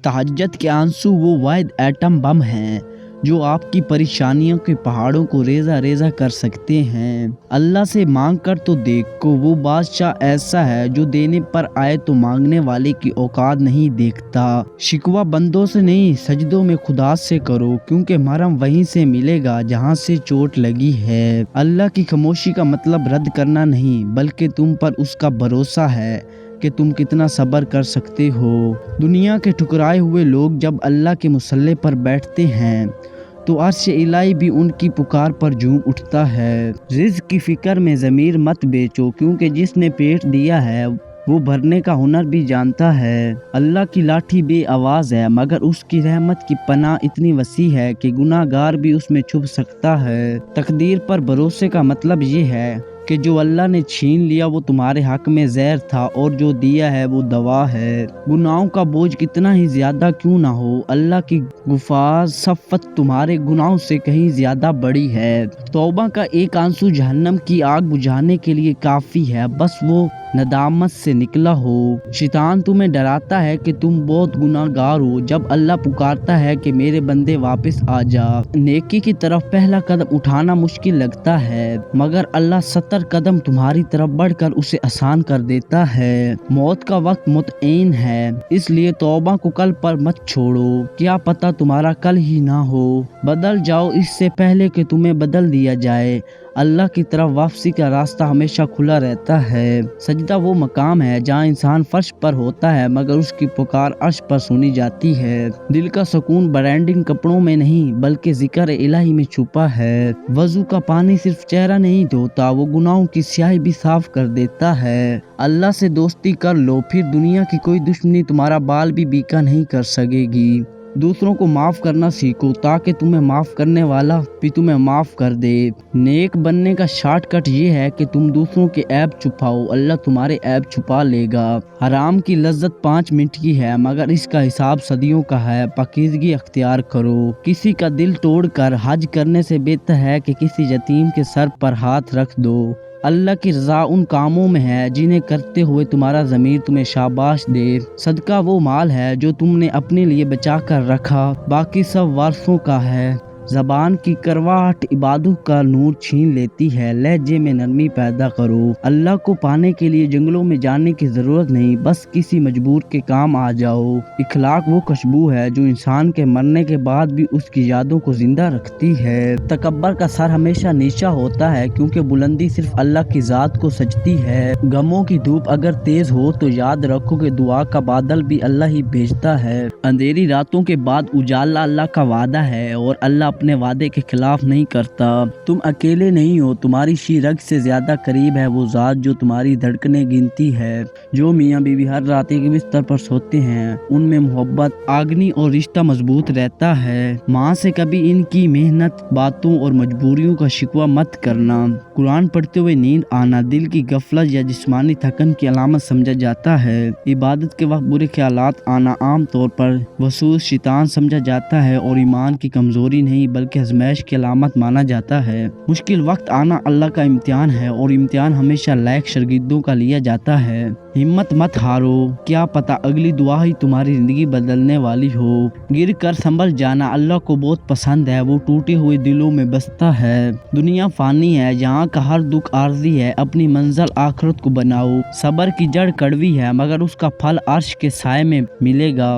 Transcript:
तहज्जुद के आंसू वो वाहिद एटम बम हैं जो आपकी परेशानियों के पहाड़ों को रेजा रेजा कर सकते हैं। अल्लाह से मांग कर तो देखो, वो बादशाह ऐसा है जो देने पर आए तो मांगने वाले की औकात नहीं देखता। शिकवा बंदों से नहीं, सजदों में खुदा से करो, क्योंकि मरहम वहीं से मिलेगा जहां से चोट लगी है। अल्लाह की खामोशी का मतलब रद्द करना नहीं, बल्कि तुम पर उसका भरोसा है कि तुम कितना सब्र कर सकते हो। दुनिया के ठुकराए हुए लोग जब अल्लाह के मुसल्ले पर बैठते हैं तो अर्श इलाही भी उनकी पुकार पर झूम उठता है। रिज़्क़ की फिक्र में ज़मीर मत बेचो, क्योंकि जिसने पेट दिया है वो भरने का हुनर भी जानता है। अल्लाह की लाठी बे आवाज़ है, मगर उसकी रहमत की पनाह इतनी वसी है कि गुनाहगार भी उसमें छुप सकता है। तकदीर पर भरोसे का मतलब ये है कि जो अल्लाह ने छीन लिया वो तुम्हारे हक में जहर था, और जो दिया है वो दवा है। गुनाहों का बोझ कितना ही ज्यादा क्यों ना हो, अल्लाह की गुफ़ार सफ़त तुम्हारे गुनाहों से कहीं ज्यादा बड़ी है। तौबा का एक आंसू जहन्नम की आग बुझाने के लिए काफी है, बस वो नदामत से निकला हो। शैतान तुम्हें डराता है कि तुम बहुत गुनाहगार हो, जब अल्लाह पुकारता है कि मेरे बंदे वापस आ जा। नेकी की तरफ पहला कदम उठाना मुश्किल लगता है, मगर अल्लाह 70 कदम तुम्हारी तरफ बढ़कर उसे आसान कर देता है। मौत का वक्त मुतईन है, इसलिए तौबा को कल पर मत छोड़ो, क्या पता तुम्हारा कल ही ना हो। बदल जाओ इससे पहले कि तुम्हें बदल दिया जाए। अल्लाह की तरफ वापसी का रास्ता हमेशा खुला रहता है। सजदा वो मकाम है जहाँ इंसान फर्श पर होता है, मगर उसकी पुकार अर्श पर सुनी जाती है। दिल का सुकून ब्रांडिंग कपड़ों में नहीं, बल्कि जिक्र इलाही में छुपा है। वजू का पानी सिर्फ चेहरा नहीं धोता, वो गुनाहों की स्याही भी साफ कर देता है। अल्लाह से दोस्ती कर लो, फिर दुनिया की कोई दुश्मनी तुम्हारा बाल भी बीका नहीं कर सकेगी। दूसरों को माफ करना सीखो, ताकि तुम्हें माफ करने वाला भी तुम्हें माफ कर दे। नेक बनने का शॉर्टकट ये है कि तुम दूसरों के ऐब छुपाओ, अल्लाह तुम्हारे ऐब छुपा लेगा। हराम की लज्जत 5 मिनट की है, मगर इसका हिसाब सदियों का है। पाकीज़गी अख्तियार करो। किसी का दिल तोड़कर हज करने से बेहतर है कि किसी यतीम के सर पर हाथ रख दो। अल्लाह की रज़ा उन कामों में है जिन्हें करते हुए तुम्हारा ज़मीर तुम्हें शाबाश दे। सदका वो माल है जो तुमने अपने लिए बचा कर रखा, बाकी सब वारसों का है। ज़बान की करवाहट इबादत का नूर छीन लेती है, लहजे में नरमी पैदा करो। अल्लाह को पाने के लिए जंगलों में जाने की ज़रूरत नहीं, बस किसी मजबूर के काम आ जाओ। इखलाक वो खुशबू है जो इंसान के मरने के बाद भी उसकी यादों को जिंदा रखती है। तकब्बर का सर हमेशा नीचा होता है, क्योंकि बुलंदी सिर्फ अल्लाह की ज़ात को सजती है। गमों की धूप अगर तेज हो तो याद रखो कि दुआ का बादल भी अल्लाह ही भेजता है। अंधेरी रातों के बाद उजाला अल्लाह का वादा है, और अल्लाह अपने वादे के खिलाफ नहीं करता। तुम अकेले नहीं हो, तुम्हारी शी रग से ज्यादा करीब है वो ज़ात जो तुम्हारी धड़कनें गिनती है। जो मियाँ बीवी हर रात एक बिस्तर पर सोते हैं, उनमें मोहब्बत, आगनी और रिश्ता मजबूत रहता है। माँ से कभी इनकी मेहनत, बातों और मजबूरियों का शिकवा मत करना। कुरान पढ़ते हुए नींद आना दिल की गफलत या जिस्मानी थकन की अलामत समझा जाता है। इबादत के वक्त बुरे ख्यालात आना आम तौर पर वसूस शैतान समझा जाता है, और ईमान की कमजोरी नहीं बल्कि आजमाइश की अलामत माना जाता है। मुश्किल वक्त आना अल्लाह का इम्तिहान है, और इम्तिहान हमेशा लायक शागिर्दों का लिया जाता है। हिम्मत मत हारो, क्या पता अगली दुआ ही तुम्हारी जिंदगी बदलने वाली हो। गिर कर संभल जाना अल्लाह को बहुत पसंद है, वो टूटे हुए दिलों में बसता है। दुनिया फानी है, यहाँ का हर दुख आर्जी है, अपनी मंजिल आखिरत को बनाओ। सब्र की जड़ कड़वी है, मगर उसका फल अर्श के साए में मिलेगा।